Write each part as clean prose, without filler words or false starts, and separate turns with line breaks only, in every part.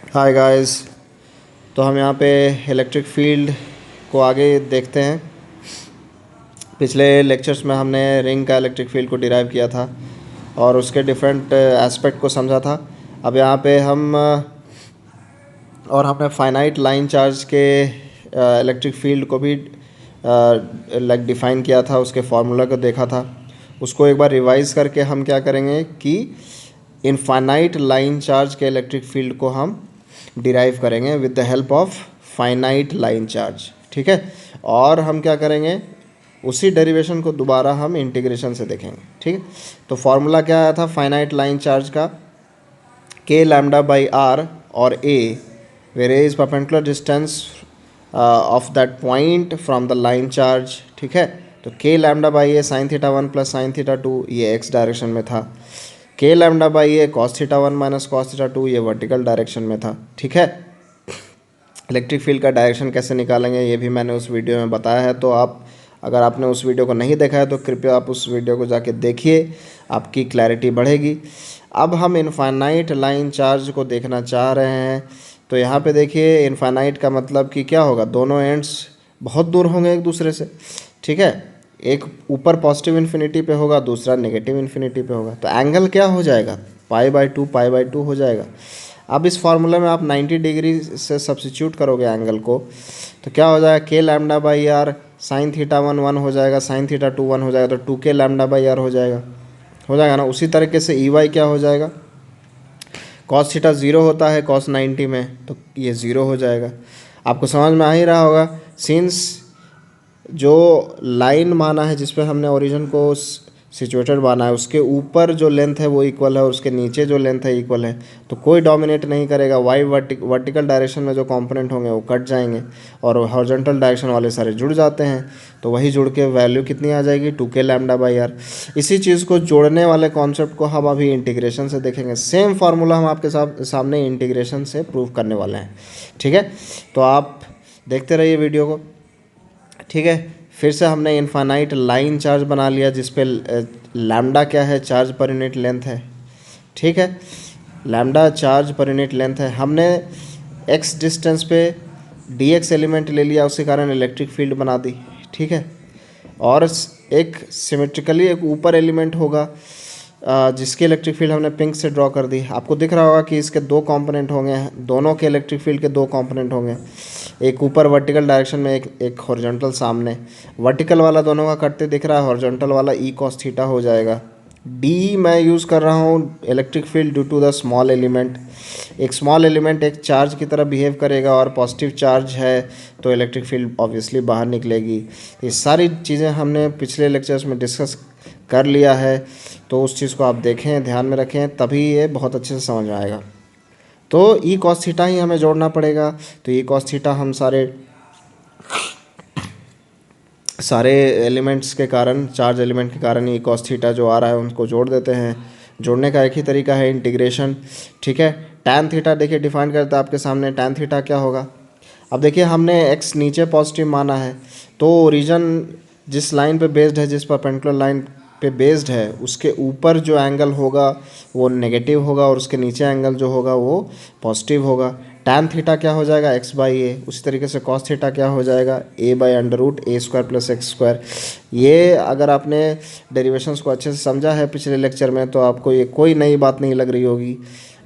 Hi guys. तो हम यहाँ पे इलेक्ट्रिक फील्ड को आगे देखते हैं। पिछले लेक्चर्स में हमने रिंग का इलेक्ट्रिक फील्ड को डिराइव किया था और उसके डिफरेंट एस्पेक्ट को समझा था। अब यहाँ पे हम और हमने फाइनाइट लाइन चार्ज के इलेक्ट्रिक फील्ड को भी लाइक डिफ़ाइन किया था, उसके फार्मूला को देखा था। उसको एक बार रिवाइज़ करके हम क्या करेंगे कि इनफाइनाइट लाइन चार्ज के इलेक्ट्रिक फील्ड को हम डिराइव करेंगे with the help of finite line charge. ठीक है। और हम क्या करेंगे, उसी डेरिवेशन को दोबारा हम इंटीग्रेशन से देखेंगे। ठीक है। तो फार्मूला क्या आया था फाइनाइट लाइन चार्ज का, के लैम्डा बाई आर और a where a is perpendicular distance of that point from the line charge. ठीक है। तो K lambda by a sine theta one plus sine theta two, ये एक्स डायरेक्शन में था। K lambda by a cos theta one minus cos theta two, ये vertical direction में था। ठीक है। इलेक्ट्रिक फील्ड का डायरेक्शन कैसे निकालेंगे ये भी मैंने उस वीडियो में बताया है, तो आप अगर आपने उस वीडियो को नहीं देखा है तो कृपया आप उस वीडियो को जाके देखिए, आपकी क्लैरिटी बढ़ेगी। अब हम इनफाइनाइट लाइन चार्ज को देखना चाह रहे हैं। तो यहाँ पे देखिए, इनफाइनाइट का मतलब कि क्या होगा, दोनों एंड्स बहुत दूर होंगे एक दूसरे से। ठीक है। एक ऊपर पॉजिटिव इन्फिनिटी पे होगा, दूसरा नेगेटिव इन्फिनिटी पे होगा। तो एंगल क्या हो जाएगा, पाई बाई टू हो जाएगा। अब इस फार्मूला में आप 90 डिग्री से सब्सिट्यूट करोगे एंगल को, तो क्या हो जाएगा, k lambda by r sine theta one one हो जाएगा, साइन थीटा टू वन हो जाएगा, तो 2 के लैम्डा बाई आर हो जाएगा ना। उसी तरीके से ई वाई क्या हो जाएगा, कॉस थीटा ज़ीरो होता है कॉस 90 में, तो ये ज़ीरो हो जाएगा। आपको समझ में आ ही रहा होगा, सिंस जो लाइन माना है जिस पे हमने ओरिजिन को सिचुएटेड माना है, उसके ऊपर जो लेंथ है वो इक्वल है और उसके नीचे जो लेंथ है इक्वल है, तो कोई डोमिनेट नहीं करेगा। वाई वर्टिकल डायरेक्शन में जो कंपोनेंट होंगे वो कट जाएंगे और हॉरिजॉन्टल डायरेक्शन वाले सारे जुड़ जाते हैं, तो वही जुड़ के वैल्यू कितनी आ जाएगी, 2 के लैम्डा बाई आर। इसी चीज़ को जोड़ने वाले कॉन्सेप्ट को हम अभी इंटीग्रेशन से देखेंगे। सेम फार्मूला हम आपके सामने इंटीग्रेशन से प्रूव करने वाले हैं। ठीक है। तो आप देखते रहिए वीडियो को। ठीक है। फिर से हमने इनफाइनाइट लाइन चार्ज बना लिया जिस पे लैम्डा क्या है, चार्ज पर यूनिट लेंथ है। ठीक है। Lambda charge per unit length है। हमने एक्स डिस्टेंस पे डी एक्स एलिमेंट ले लिया, उसके कारण इलेक्ट्रिक फील्ड बना दी। ठीक है। और एक सिमेट्रिकली एक ऊपर एलिमेंट होगा जिसकी इलेक्ट्रिक फील्ड हमने पिंक से ड्रॉ कर दी। आपको दिख रहा होगा कि इसके दो कंपोनेंट होंगे, दोनों के इलेक्ट्रिक फील्ड के दो कंपोनेंट होंगे, एक ऊपर वर्टिकल डायरेक्शन में, एक हॉरिजॉन्टल सामने। वर्टिकल वाला दोनों का कटते दिख रहा है, हॉरिजॉन्टल वाला ई कॉस थीटा हो जाएगा। डी मैं यूज़ कर रहा हूँ electric field due to the small element. एक स्मॉल एलिमेंट एक चार्ज की तरह बिहेव करेगा और पॉजिटिव चार्ज है तो इलेक्ट्रिक फील्ड ऑब्वियसली बाहर निकलेगी। ये सारी चीज़ें हमने पिछले लेक्चर्स में डिस्कस कर लिया है, तो उस चीज़ को आप देखें, ध्यान में रखें, तभी ये बहुत अच्छे से समझ में आएगा। तो ई कॉस थीटा ही हमें जोड़ना पड़ेगा। तो ई कॉस थीटा हम सारे एलिमेंट्स के कारण, चार्ज एलिमेंट के कारण ई कॉस थीटा जो आ रहा है उनको जोड़ देते हैं। जोड़ने का एक ही तरीका है, इंटीग्रेशन। ठीक है। टैन थीटा देखिए डिफाइन करता है आपके सामने, टैन थीटा क्या होगा। अब देखिए, हमने एक्स नीचे पॉजिटिव माना है, तो ओरिजन जिस लाइन पे बेस्ड है, जिस परपेंडिकुलर लाइन पे बेस्ड है, उसके ऊपर जो एंगल होगा वो नेगेटिव होगा और उसके नीचे एंगल जो होगा वो पॉजिटिव होगा। टैन थीटा क्या हो जाएगा, एक्स बाई ए। उसी तरीके से कॉस थीटा क्या हो जाएगा, a by under root a square plus X square. ये अगर आपने डेरिवेशंस को अच्छे से समझा है पिछले लेक्चर में, तो आपको ये कोई नई बात नहीं लग रही होगी,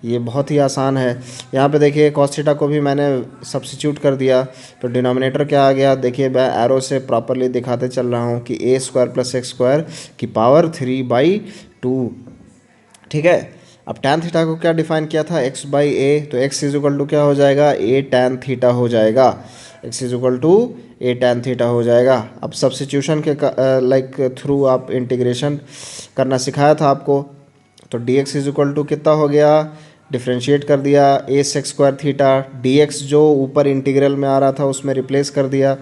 ये बहुत ही आसान है। यहाँ पे देखिए कॉस थीटा को भी मैंने सब्स्टिट्यूट कर दिया, तो डिनोमिनेटर क्या आ गया, देखिए मैं एरो से प्रॉपरली दिखाते चल रहा हूँ कि ए स्क्वायर प्लस एक्स स्क्वायर की पावर 3/2। ठीक है। अब टैन थीटा को क्या डिफाइन किया था, एक्स बाई ए, तो एक्स इज इक्वल टू क्या हो जाएगा, ए टैन थीटा हो जाएगा। X is equal to a tan theta हो जाएगा। अब सब्स्टिट्यूशन के लाइक थ्रू आप इंटीग्रेशन करना सिखाया था आपको, तो D X is equal to कितना हो गया, डिफ्रेंशिएट कर दिया, a sec square theta, D X जो ऊपर इंटीग्रल में आ रहा था उसमें रिप्लेस कर दिया,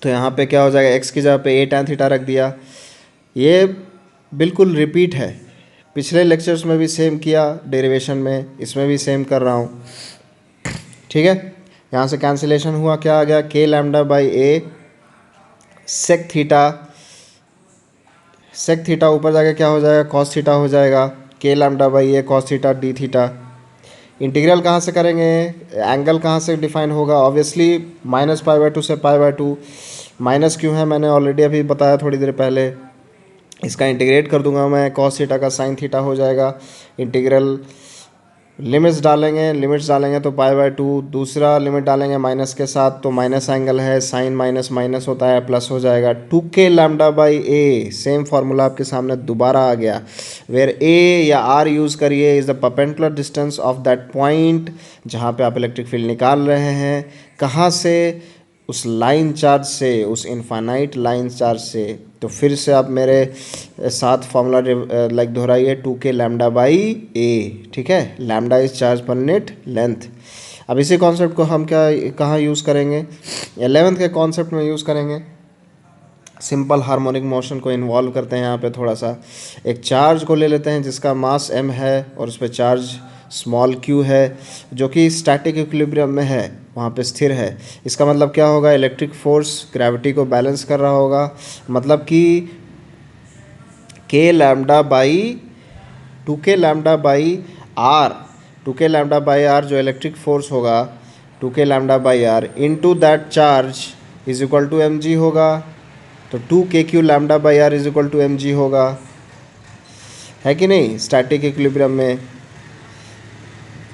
तो यहाँ पे क्या हो जाएगा, एक्स की जगह पे ए टैन थीटा रख दिया। ये बिल्कुल रिपीट है, पिछले लेक्चर्स में भी सेम किया डेरिवेशन में, इसमें भी सेम कर रहा हूँ। ठीक है। यहाँ से कैंसिलेशन हुआ, क्या आ गया, k lambda by a sec theta ऊपर जाके क्या हो जाएगा, कॉस थीटा हो जाएगा, k lambda by a cos theta D theta. Integral कहाँ से करेंगे, एंगल कहाँ से डिफाइन होगा, ऑब्वियसली -π/2 से π/2। माइनस क्यों है मैंने ऑलरेडी अभी बताया थोड़ी देर पहले। इसका इंटीग्रेट कर दूंगा मैं, cos थीटा का sin थीटा हो जाएगा। इंटीग्रल लिमिट्स डालेंगे तो π/2, दूसरा लिमिट डालेंगे माइनस के साथ तो माइनस एंगल है, साइन माइनस माइनस होता है, प्लस हो जाएगा 2k λ/a। सेम फार्मूला आपके सामने दोबारा आ गया, वेयर a या r यूज़ करिए is the perpendicular distance of that point जहाँ पे आप इलेक्ट्रिक फील्ड निकाल रहे हैं। कहाँ से, उस लाइन चार्ज से, उस इनफाइनाइट लाइन चार्ज से। तो फिर से आप मेरे साथ फॉर्मूला लाइक दोहराइए, 2k λ/a। ठीक है, lambda is charge per unit length. अब इसी कॉन्सेप्ट को हम कहाँ यूज़ करेंगे, 11th के कॉन्सेप्ट में यूज़ करेंगे। सिंपल हार्मोनिक मोशन को इन्वॉल्व करते हैं यहाँ पे थोड़ा सा। एक चार्ज को ले लेते हैं जिसका मास m है और उस पर चार्ज स्मॉल q है, जो कि स्टैटिक इक्विलिब्रियम में है, वहाँ पे स्थिर है। इसका मतलब क्या होगा, इलेक्ट्रिक फोर्स ग्रेविटी को बैलेंस कर रहा होगा। मतलब कि k λ/2k λ/r, 2k λ/r जो इलेक्ट्रिक फोर्स होगा, 2k λ/r into that charge is equal to mg होगा। तो 2kq λ/r is equal to mg होगा, है कि नहीं। स्टैटिक इक्विलिब्रियम में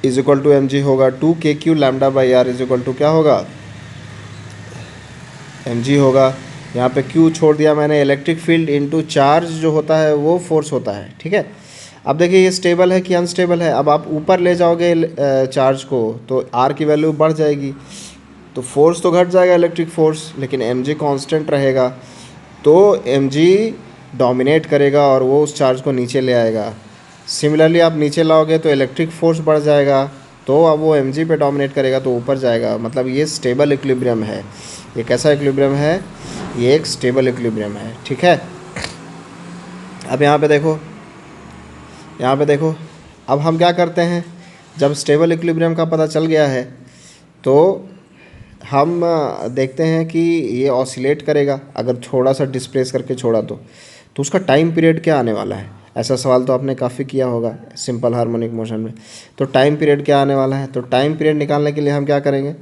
इज इक्वल टू mg होगा, 2kq λ/r is equal to क्या होगा, mg होगा। यहाँ पे q छोड़ दिया मैंने, इलेक्ट्रिक फील्ड इनटू चार्ज जो होता है वो फोर्स होता है। ठीक है, अब देखिए ये स्टेबल है कि अनस्टेबल है। अब आप ऊपर ले जाओगे चार्ज को तो r की वैल्यू बढ़ जाएगी, तो फोर्स तो घट जाएगा इलेक्ट्रिक फोर्स, लेकिन mg कांस्टेंट रहेगा। तो mg डोमिनेट करेगा और वो उस चार्ज को नीचे ले आएगा। सिमिलरली आप नीचे लाओगे तो इलेक्ट्रिक फोर्स बढ़ जाएगा, तो अब वो mg पे डोमिनेट करेगा तो ऊपर जाएगा। मतलब ये स्टेबल इक्विलिब्रियम है। ये कैसा इक्विलिब्रियम है, ये एक स्टेबल इक्विलिब्रियम है। ठीक है, अब यहाँ पे देखो, यहाँ पे देखो, अब हम क्या करते हैं, जब स्टेबल इक्विलिब्रियम का पता चल गया है तो हम देखते हैं कि ये ऑसिलेट करेगा। अगर थोड़ा सा डिस्प्लेस करके छोड़ा तो उसका टाइम पीरियड क्या आने वाला है। ऐसा सवाल तो आपने काफ़ी किया होगा सिंपल हार्मोनिक मोशन में। तो टाइम पीरियड क्या आने वाला है, तो टाइम पीरियड निकालने के लिए हम क्या करेंगे,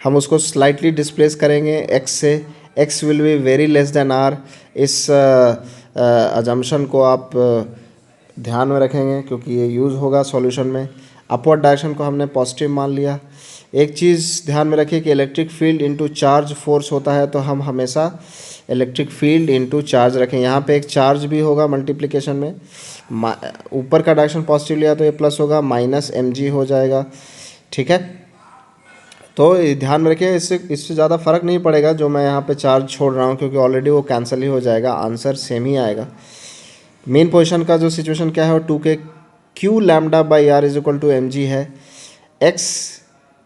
हम उसको स्लाइटली डिस्प्लेस करेंगे x से। x will be very less than r। इस अजम्पशन को आप ध्यान में रखेंगे क्योंकि ये यूज़ होगा सॉल्यूशन में। अपवर्ड डायरेक्शन को हमने पॉजिटिव मान लिया। एक चीज़ ध्यान में रखिए कि electric field into charge force होता है, तो हम हमेशा इलेक्ट्रिक फील्ड इनटू चार्ज रखें। यहाँ पे एक चार्ज भी होगा मल्टीप्लिकेशन में, ऊपर का डायरेक्शन पॉजिटिव लिया तो ये प्लस होगा, माइनस mg हो जाएगा। ठीक है, तो ध्यान में रखिए, इससे ज़्यादा फ़र्क नहीं पड़ेगा जो मैं यहाँ पे चार्ज छोड़ रहा हूँ, क्योंकि ऑलरेडी वो कैंसिल ही हो जाएगा, आंसर सेम ही आएगा। मेन पोजीशन का जो सिचुएशन क्या है, 2kq λ/r is equal to mg है। x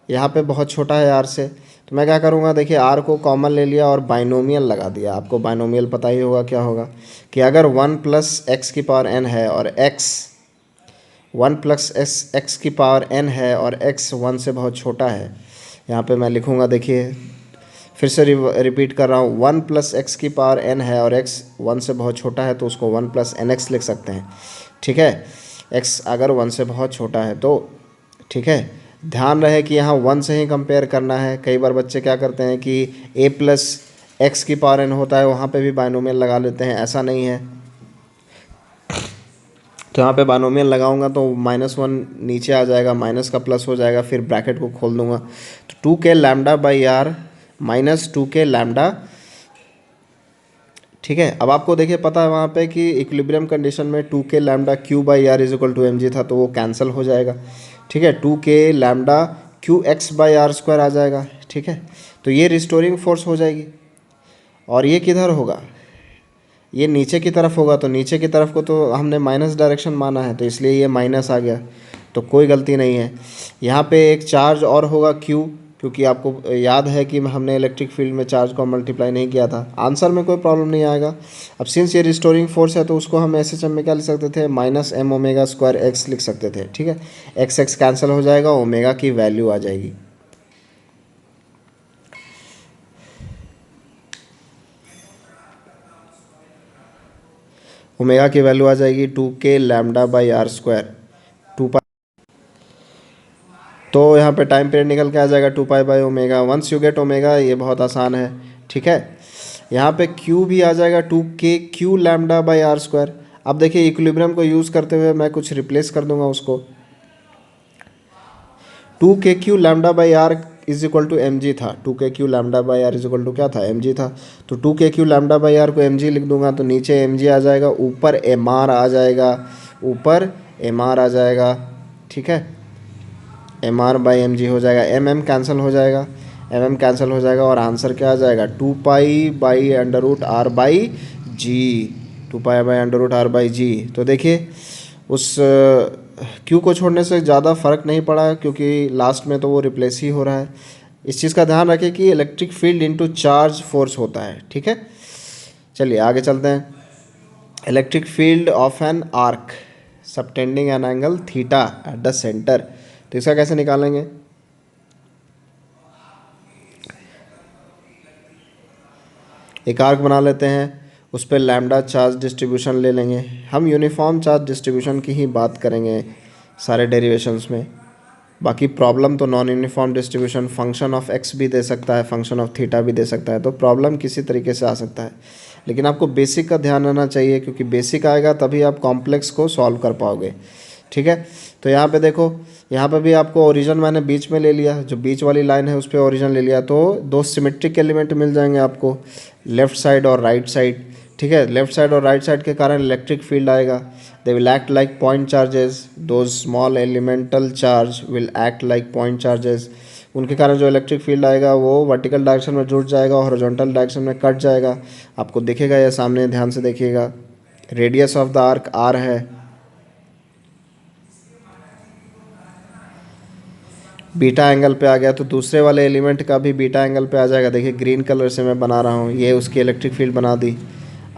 यहाँ पे बहुत छोटा है r से, तो मैं क्या करूँगा, देखिए r को कॉमन ले लिया और बाइनोमियल लगा दिया। आपको बाइनोमियल पता ही होगा क्या होगा, कि अगर 1 + x⁴n है और x 1 + x की पावर n है और x 1 से बहुत छोटा है, यहाँ पे मैं लिखूँगा, देखिए फिर से रिपीट कर रहा हूँ, 1 + x⁴n है और x 1 से बहुत छोटा है, तो उसको 1 + nx लिख सकते हैं। ठीक है, x अगर 1 से बहुत छोटा है तो। ठीक है, ध्यान रहे कि यहाँ 1 से ही कंपेयर करना है। कई बार बच्चे क्या करते हैं कि a + x⁴n होता है, वहाँ पे भी बाइनोमियल लगा लेते हैं, ऐसा नहीं है। तो यहाँ पे बाइनोमियल लगाऊंगा तो -1 नीचे आ जाएगा, माइनस का प्लस हो जाएगा, फिर ब्रैकेट को खोल दूंगा, तो 2k λ/r - 2k λ। ठीक है, अब आपको देखिए पता है वहाँ पे कि इक्विलिब्रियम कंडीशन में 2k λ/r is equal to mg था, तो वो कैंसिल हो जाएगा। ठीक है, 2k λ/qx/r² आ जाएगा। ठीक है, तो ये रिस्टोरिंग फोर्स हो जाएगी। और ये किधर होगा, ये नीचे की तरफ होगा, तो नीचे की तरफ को तो हमने माइनस डायरेक्शन माना है, तो इसलिए ये माइनस आ गया, तो कोई गलती नहीं है। यहाँ पे एक चार्ज और होगा Q, क्योंकि आपको याद है कि हमने इलेक्ट्रिक फील्ड में चार्ज को मल्टीप्लाई नहीं किया था। आंसर में कोई प्रॉब्लम नहीं आएगा। अब सिंस ये रिस्टोरिंग फोर्स है तो उसको हम SHM में क्या लिख सकते थे, -m⍵² लिख सकते थे। ठीक है, x कैंसिल हो जाएगा, ओमेगा की वैल्यू आ जाएगी। ओमेगा की वैल्यू आ जाएगी 2k λ/r², 2π तो यहाँ पे टाइम पीरियड निकल के आ जाएगा 2 pi by omega. Once you get omega, ये बहुत आसान है, ठीक है। यहाँ पे Q भी आ जाएगा 2k lambda by are square. अब देखिए इक्विलिब्रियम को यूज़ करते हुए मैं कुछ रिप्लेस कर दूंगा उसको। 2k lambda by r is equal to m g था। 2k lambda by r is equal to क्या था, एम जी था। तो 2k लैम्डा बाई आर को एम जी लिख दूंगा, तो नीचे एम जी आ जाएगा, ऊपर एम आर आ जाएगा, ऊपर एम आर आ जाएगा, ठीक है। M r by m g हो जाएगा, एम कैंसिल हो जाएगा, एम कैंसिल हो जाएगा, और आंसर क्या आ जाएगा 2 pi by under root R by G. 2 pi by under root R by G. तो देखिए उस क्यू को छोड़ने से ज़्यादा फ़र्क नहीं पड़ा, क्योंकि लास्ट में तो वो रिप्लेस ही हो रहा है। इस चीज़ का ध्यान रखें कि electric field into charge force होता है, ठीक है। चलिए आगे चलते हैं। Electric field of an arc subtending an angle theta at the centre. तो इसका कैसे निकालेंगे? एक आर्क बना लेते हैं, उस पर लैम्डा चार्ज डिस्ट्रीब्यूशन ले लेंगे। हम यूनिफॉर्म चार्ज डिस्ट्रीब्यूशन की ही बात करेंगे सारे डेरिवेशंस में। बाकी प्रॉब्लम तो non uniform distribution function of x भी दे सकता है, फंक्शन ऑफ थीटा भी दे सकता है, तो प्रॉब्लम किसी तरीके से आ सकता है। लेकिन आपको बेसिक का ध्यान रहना चाहिए, क्योंकि बेसिक आएगा तभी आप कॉम्प्लेक्स को सॉल्व कर पाओगे, ठीक है। तो यहाँ पे देखो, यहाँ पे भी आपको ओरिजिन मैंने बीच में ले लिया, जो बीच वाली लाइन है उस पर ओरिजिन ले लिया, तो दो सिमेट्रिक एलिमेंट मिल जाएंगे आपको, लेफ्ट साइड और राइट साइड, ठीक है। लेफ्ट साइड और राइट साइड के कारण इलेक्ट्रिक फील्ड आएगा। They will act like point charges, those small elemental charge will act like point charges. उनके कारण जो इलेक्ट्रिक फील्ड आएगा वो वर्टिकल डायरेक्शन में जुड़ जाएगा, हॉरिजॉन्टल डायरेक्शन में कट जाएगा। आपको दिखेगा ये सामने, ध्यान से देखिएगा। Radius of the arc r है, बीटा एंगल पे आ गया, तो दूसरे वाले एलिमेंट का भी बीटा एंगल पे आ जाएगा। देखिए ग्रीन कलर से मैं बना रहा हूँ, ये उसकी इलेक्ट्रिक फील्ड बना दी।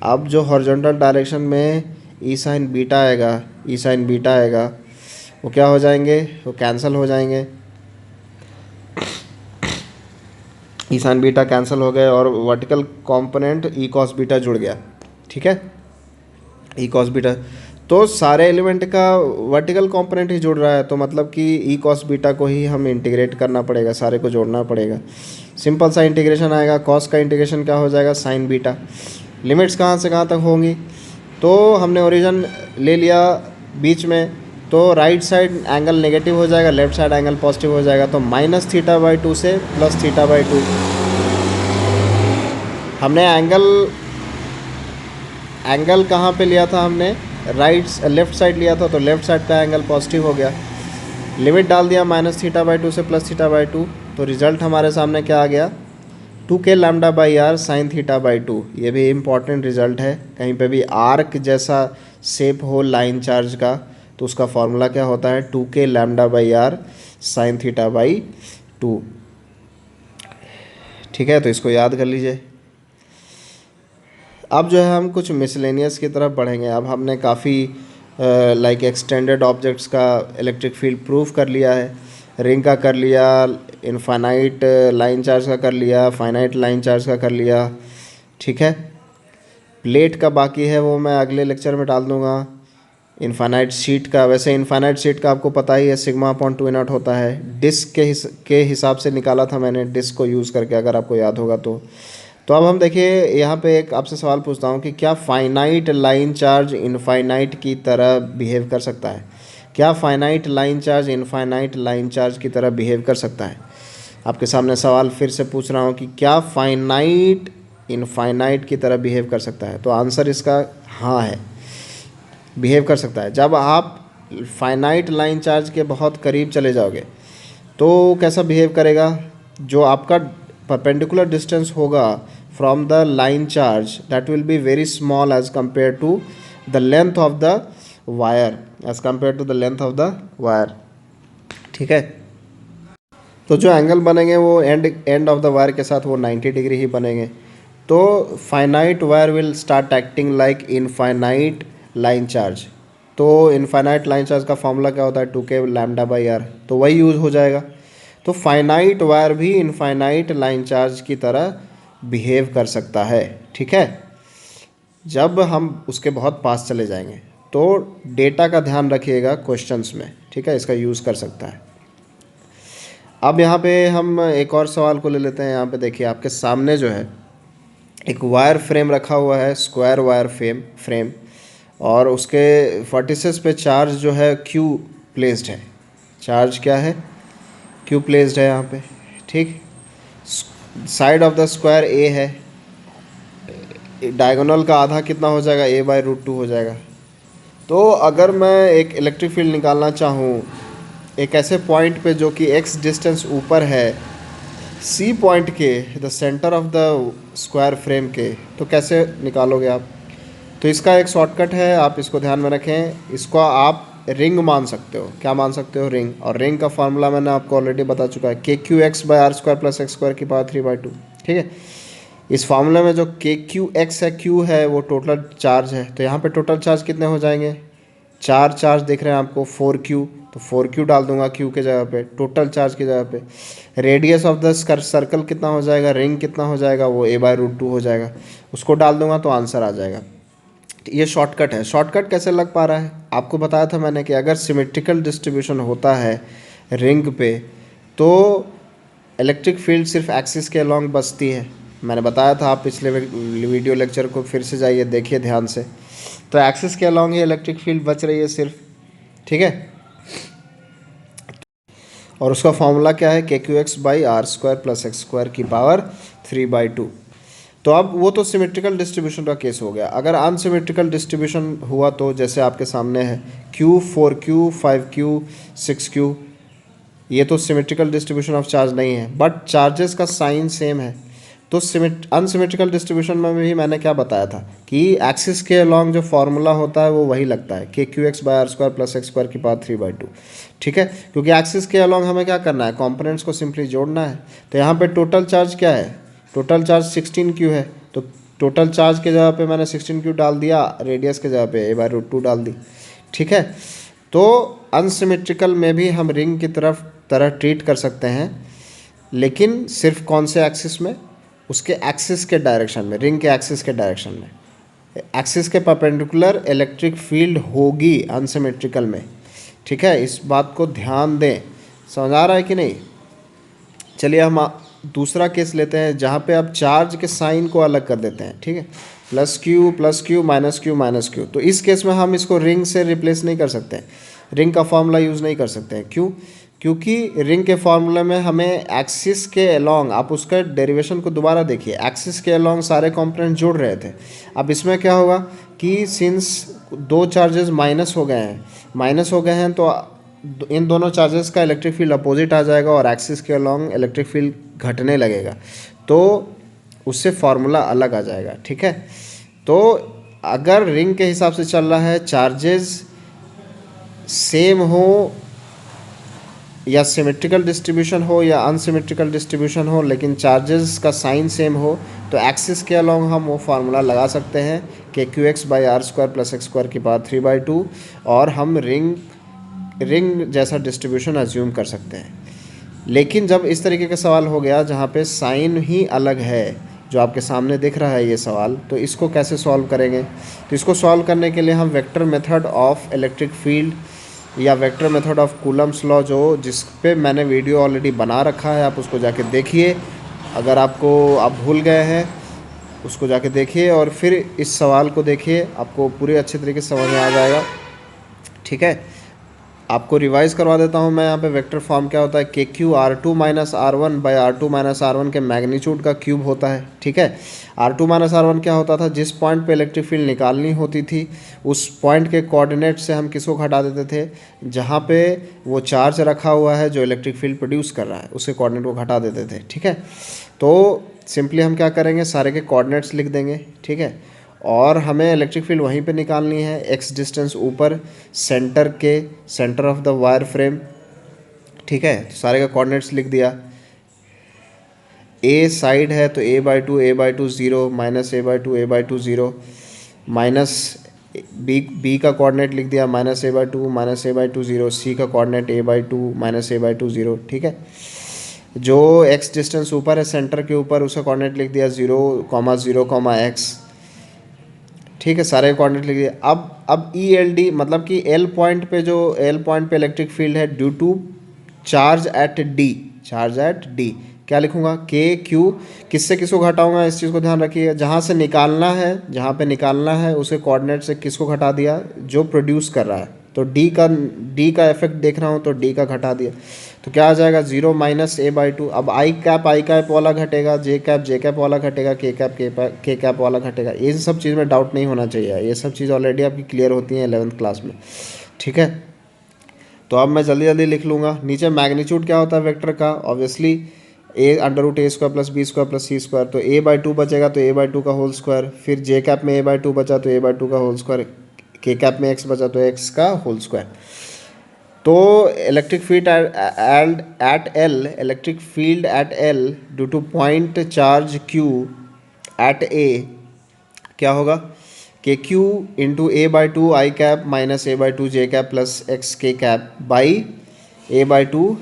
अब जो हॉरिजॉन्टल डायरेक्शन में ई साइन बीटा आएगा, ई साइन बीटा आएगा, वो क्या हो जाएंगे, वो कैंसिल हो जाएंगे। ई साइन बीटा कैंसिल हो गए और vertical component E cos beta जुड़ गया, ठीक है। ई कॉस बीटा, तो सारे एलिमेंट का वर्टिकल कंपोनेंट ही जुड़ रहा है, तो मतलब कि ई कॉस बीटा को ही हम इंटीग्रेट करना पड़ेगा, सारे को जोड़ना पड़ेगा। सिंपल सा इंटीग्रेशन आएगा, कॉस का इंटीग्रेशन क्या हो जाएगा, साइन बीटा। लिमिट्स कहाँ से कहाँ तक होंगी, तो हमने ओरिजिन ले लिया बीच में, तो राइट साइड एंगल नेगेटिव हो जाएगा, लेफ्ट साइड एंगल पॉजिटिव हो जाएगा, तो -θ/2 से +θ/2। हमने एंगल कहाँ पे लिया था, हमने लेफ्ट साइड लिया था, तो लेफ्ट साइड का एंगल पॉजिटिव हो गया। लिमिट डाल दिया -θ/2 से +θ/2, तो रिजल्ट हमारे सामने क्या आ गया, 2k lambda by r sign θ/2। ये भी इम्पॉर्टेंट रिजल्ट है। कहीं पे भी आर्क जैसा शेप हो लाइन चार्ज का, तो उसका फॉर्मूला क्या होता है, 2k lambda by r sign θ/2, ठीक है। तो इसको याद कर लीजिए। अब जो है हम कुछ मिसलेनियस की तरफ बढ़ेंगे। अब हमने काफ़ी लाइक एक्सटेंडेड ऑब्जेक्ट्स का इलेक्ट्रिक फील्ड प्रूव कर लिया है, रिंग का कर लिया, इनफाइनाइट लाइन चार्ज का कर लिया, फाइनाइट लाइन चार्ज का कर लिया, ठीक है। प्लेट का बाकी है, वो मैं अगले लेक्चर में डाल दूँगा। इनफाइनाइट शीट का, वैसे इनफाइनाइट शीट का आपको पता ही है, σ/2 होता है। डिस्क के हिसाब से निकाला था मैंने, डिस्क को यूज़ करके, अगर आपको याद होगा तो अब हम देखिए यहाँ पे एक आपसे सवाल पूछता हूँ कि क्या फाइनाइट लाइन चार्ज इनफाइनाइट की तरह बिहेव कर सकता है? क्या finite line charge infinite line charge की तरह बिहेव कर सकता है? आपके सामने सवाल फिर से पूछ रहा हूँ कि क्या फाइनाइट इनफाइनाइट की तरह बिहेव कर सकता है? तो आंसर इसका हाँ है, बिहेव कर सकता है। जब आप फाइनाइट लाइन चार्ज के बहुत करीब चले जाओगे तो कैसा बिहेव करेगा, जो आपका परपेंडिकुलर डिस्टेंस होगा from the line charge, that will be very small as compare to the length of the wire, ठीक है। तो जो एंगल बनेंगे वो एंड ऑफ द वायर के साथ वो 90 डिग्री ही बनेंगे। तो finite wire will start acting like infinite line charge. तो इनफाइनाइट लाइन चार्ज का फॉर्मूला क्या होता है, 2k लैम्डा बाई आर, तो वही यूज़ हो जाएगा। तो फाइनाइट वायर भी इनफाइनाइट लाइन चार्ज की तरह बिहेव कर सकता है, ठीक है, जब हम उसके बहुत पास चले जाएंगे। तो डेटा का ध्यान रखिएगा क्वेश्चंस में, ठीक है, इसका यूज़ कर सकता है। अब यहाँ पे हम एक और सवाल को ले लेते हैं। यहाँ पे देखिए आपके सामने जो है एक वायर फ्रेम रखा हुआ है, स्क्वायर वायर फ्रेम, और उसके वर्टिसेस पे चार्ज जो है क्यू प्लेस्ड है। चार्ज क्या है? क्यू प्लेस्ड है यहाँ पे, ठीक। साइड ऑफ द स्क्वायर ए है, डायगोनल का आधा कितना हो जाएगा? a/√2 हो जाएगा। तो अगर मैं एक इलेक्ट्रिक फील्ड निकालना चाहूँ एक ऐसे पॉइंट पे जो कि x डिस्टेंस ऊपर है C पॉइंट के, the centre of the square frame के, तो कैसे निकालोगे आप? तो इसका एक शॉर्टकट है, आप इसको ध्यान में रखें। इसको आप रिंग मान सकते हो। क्या मान सकते हो? रिंग। और रिंग का फार्मूला मैंने आपको ऑलरेडी बता चुका है, KQ(x/r²+x²)⁻³ ठीक है। इस फार्मूले में जो KQ(x) है, Q है वो टोटल चार्ज है। तो यहाँ पे टोटल चार्ज कितने हो जाएंगे? 4 चार्ज दिख रहे हैं आपको, 4Q। तो 4Q डाल दूंगा Q के जगह पे, टोटल चार्ज की जगह पे। रेडियस ऑफ द सर्कल कितना हो जाएगा? रिंग कितना हो जाएगा? वो a/√2 हो जाएगा। उसको डाल दूंगा तो आंसर आ जाएगा। ये शॉर्टकट है। शॉर्टकट कैसे लग पा रहा है? आपको बताया था मैंने कि अगर सिमेट्रिकल डिस्ट्रीब्यूशन होता है रिंग पे तो इलेक्ट्रिक फील्ड सिर्फ एक्सिस के अलॉन्ग बचती है। मैंने बताया था, आप पिछले वीडियो लेक्चर को फिर से जाइए, देखिए ध्यान से। तो एक्सिस के अलॉन्ग ही इलेक्ट्रिक फील्ड बच रही है सिर्फ, ठीक है। और उसका फॉर्मूला क्या है? KQ(x/r²+x²)3/2। तो अब वो तो सिमेट्रिकल डिस्ट्रीब्यूशन का केस हो गया। अगर अनसिमेट्रिकल डिस्ट्रीब्यूशन हुआ तो जैसे आपके सामने है Q, 4Q, 5Q, 6Q, ये तो सिमेट्रिकल डिस्ट्रीब्यूशन ऑफ चार्ज नहीं है, बट चार्जेस का साइन सेम है। तो अनसिमेट्रिकल डिस्ट्रीब्यूशन में भी मैंने क्या बताया था कि एक्सिस के अलॉन्ग जो फार्मूला होता है वो वही लगता है, KQ(x/r²+x²)3/2 ठीक है। क्योंकि एक्सिस के अलॉन्ग हमें क्या करना है? कंपोनेंट्स को सिंपली जोड़ना है। तो यहाँ पे टोटल चार्ज क्या है? टोटल चार्ज 16Q है। तो टोटल चार्ज के जगह पे मैंने 16Q डाल दिया, रेडियस के जगह पे a/√2 डाल दी, ठीक है। तो अनसिमेट्रिकल में भी हम रिंग की तरह ट्रीट कर सकते हैं, लेकिन सिर्फ कौन से एक्सिस में? उसके एक्सिस के डायरेक्शन में, रिंग के एक्सिस के डायरेक्शन में। एक्सिस के परपेंडिकुलर इलेक्ट्रिक फील्ड होगी अनसिमेट्रिकल में, ठीक है। इस बात को ध्यान दें। समझ आ रहा है कि नहीं? चलिए हम दूसरा केस लेते हैं जहाँ पे आप चार्ज के साइन को अलग कर देते हैं, ठीक है। +Q +Q -Q -Q। तो इस केस में हम इसको रिंग से रिप्लेस नहीं कर सकते हैं, रिंग का फार्मूला यूज़ नहीं कर सकते हैं। क्यों? क्योंकि रिंग के फार्मूले में हमें एक्सिस के अलॉन्ग, आप उसका डेरिवेशन को दोबारा देखिए, एक्सिस के अलॉन्ग सारे कंपोनेंट जुड़ रहे थे। अब इसमें क्या होगा कि सिंस दो चार्जेस माइनस हो गए हैं तो इन दोनों चार्जेस का इलेक्ट्रिक फील्ड अपोजिट आ जाएगा और एक्सिस के अलॉन्ग इलेक्ट्रिक फील्ड घटने लगेगा, तो उससे फार्मूला अलग आ जाएगा, ठीक है। तो अगर रिंग के हिसाब से चल रहा है, चार्जेस सेम हो या सिमेट्रिकल डिस्ट्रीब्यूशन हो या अनसिमेट्रिकल डिस्ट्रीब्यूशन हो, लेकिन चार्जेस का साइन सेम हो, तो एक्सिस के अलॉन्ग हम वो फार्मूला लगा सकते हैं KQ(x/r²+x²)3/2 और हम रिंग जैसा डिस्ट्रीब्यूशन अज्यूम कर सकते हैं। लेकिन जब इस तरीके का सवाल हो गया जहाँ पे साइन ही अलग है, जो आपके सामने दिख रहा है ये सवाल, तो इसको कैसे सॉल्व करेंगे? तो इसको सॉल्व करने के लिए हम vector method of electric field या vector method of Coulomb's law, जो जिस पे मैंने वीडियो ऑलरेडी बना रखा है, आप उसको जाके देखिए। अगर आप भूल गए हैं उसको जाके देखिए और फिर इस सवाल को देखिए, आपको पूरे अच्छे तरीके से समझ में आ जाएगा, ठीक है। आपको रिवाइज़ करवा देता हूँ मैं। यहाँ पे वेक्टर फॉर्म क्या होता है? KQ(r2 - r1)/r2 - r1 के मैग्नीट्यूड का क्यूब होता है, ठीक है। r2 - r1 क्या होता था? जिस पॉइंट पे इलेक्ट्रिक फील्ड निकालनी होती थी उस पॉइंट के कोऑर्डिनेट से हम किसको घटा देते थे? जहाँ पे वो चार्ज रखा हुआ है जो इलेक्ट्रिक फील्ड प्रोड्यूस कर रहा है, उसके कोऑर्डिनेट को घटा देते थे, ठीक है। तो सिंपली हम क्या करेंगे? सारे के कोऑर्डिनेट्स लिख देंगे, ठीक है। और हमें इलेक्ट्रिक फील्ड वहीं पे निकालनी है, x डिस्टेंस ऊपर, centre of the wire frame, ठीक है। तो सारे का कोऑर्डिनेट्स लिख दिया। a साइड है तो a/2 a/2 0 -a/2 a/2 0 minus b का कोऑर्डिनेट लिख दिया -a/2 -a/2 0, c का कोऑर्डिनेट a/2 -a/2 0, ठीक है। जो x डिस्टेंस ऊपर है सेंटर के ऊपर, उसका कोऑर्डिनेट लिख दिया 0,0,x, ठीक है। सारे कोऑर्डिनेट लिख दिए। अब ELD मतलब कि L पॉइंट पे इलेक्ट्रिक फील्ड है due to charge at D, charge at D. क्या लिखूंगा, के क्यू, किससे किसको घटाऊंगा इस चीज़ को ध्यान रखिए, जहाँ से निकालना है, जहाँ पे निकालना है उसके कोऑर्डिनेट से किसको घटा दिया, जो प्रोड्यूस कर रहा है। तो डी का इफेक्ट देख रहा हूँ तो डी का घटा दिया, तो क्या आ जाएगा 0 माइनस ए बाई टू। अब आई कैप वाला घटेगा, जे कैप वाला घटेगा, के कैप वाला घटेगा। ये सब चीज़ में डाउट नहीं होना चाहिए, ये सब चीज़ ऑलरेडी आपकी क्लियर होती हैं 11th क्लास में, ठीक है। तो अब मैं जल्दी जल्दी लिख लूँगा। नीचे मैग्नीट्यूड क्या होता है वेक्टर का, obviously a under root a square plus B square plus C square. तो ए बाई टू बचेगा तो ए बाई टू का होल स्क्वायर, फिर जे कैप में ए बाई टू बचा तो ए बाई टू का होल स्क्वायर, के कैप में एक्स बचा तो एक्स का होल स्क्वायर। तो electric field at L due to point charge Q at a क्या होगा, K Q into A by two I cap minus a by two J cap plus X K cap by a by two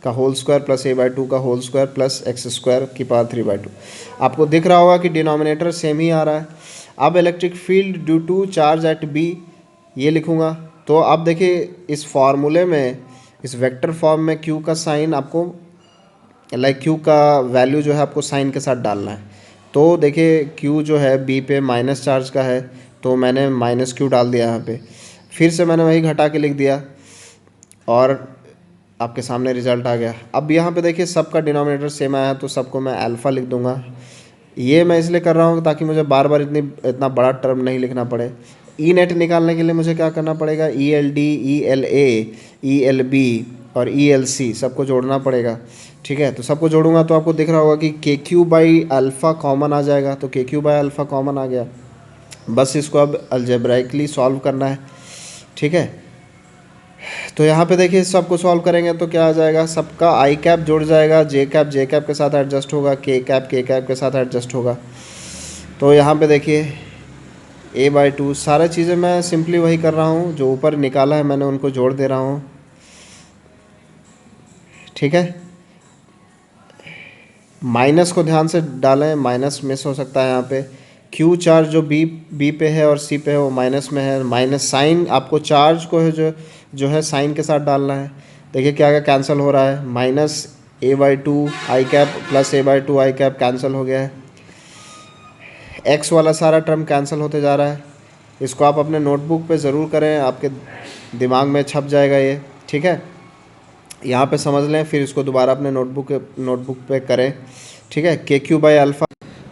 का whole square plus a by two का whole square plus X square की power 3/2। आपको दिख रहा होगा कि denominator same ही आ रहा है। अब electric field due to charge at B ये लिखूँगा। तो अब देखिए इस फॉर्मूले में, इस वेक्टर फॉर्म में क्यू का साइन आपको क्यू का वैल्यू जो है आपको साइन के साथ डालना है। तो देखिए क्यू जो है बी पे माइनस चार्ज का है, तो मैंने माइनस क्यू डाल दिया यहाँ पे, फिर से मैंने वही घटा के लिख दिया और आपके सामने रिजल्ट आ गया। अब यहाँ पे देखिए सबका डिनोमिनेटर सेम आया तो सबको मैं अल्फ़ा लिख दूंगा। ये मैं इसलिए कर रहा हूँ ताकि मुझे बार बार इतना बड़ा टर्म नहीं लिखना पड़े। ई नेट निकालने के लिए मुझे क्या करना पड़ेगा, E L D, E L A, E L B और ई एल सी सबको जोड़ना पड़ेगा, ठीक है। तो सबको जोड़ूंगा तो आपको दिख रहा होगा कि के क्यू बाई अल्फ़ा कॉमन आ जाएगा। तो के क्यू बाई अल्फ़ा कॉमन आ गया, बस इसको अब अलजेब्राइकली सॉल्व करना है, ठीक है। तो यहाँ पे देखिए सबको सॉल्व करेंगे तो क्या आ जाएगा, सबका आई कैप जुड़ जाएगा, जे कैप के साथ एडजस्ट होगा, के कैप के साथ एडजस्ट होगा। तो यहाँ पे देखिए ए बाई टू, सारी चीज़ें मैं सिंपली वही कर रहा हूँ, जो ऊपर निकाला है मैंने उनको जोड़ दे रहा हूँ, ठीक है। माइनस को ध्यान से डालें, माइनस मिस हो सकता है यहाँ पे। क्यू चार्ज जो बी पे है और सी पे है वो माइनस में है, माइनस साइन आपको चार्ज को है जो है साइन के साथ डालना है। देखिए क्या क्या कैंसिल हो रहा है, minus a by two I cap plus a by two I cap cancel हो गया है, एक्स वाला सारा टर्म कैंसिल होते जा रहा है। इसको आप अपने नोटबुक पे ज़रूर करें, आपके दिमाग में छप जाएगा ये, ठीक है। यहाँ पे समझ लें, फिर इसको दोबारा अपने नोटबुक पे करें, ठीक है। के क्यू बाई अल्फ़ा,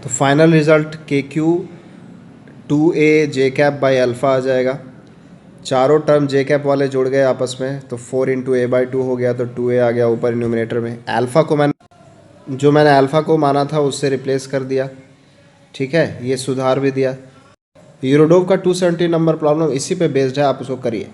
तो final result K Q 2a J cap by alpha आ जाएगा। चारों टर्म जे कैप वाले जुड़ गए आपस में, तो 4 इंटू ए बाई टू हो गया, तो 2a आ गया ऊपर न्यूमिनेटर में। अल्फ़ा को मैंने अल्फ़ा को माना था उससे रिप्लेस कर दिया, ठीक है। ये सुधार भी दिया। यूरोडोव का 270 नंबर प्रॉब्लम इसी पे बेस्ड है, आप उसको करिए।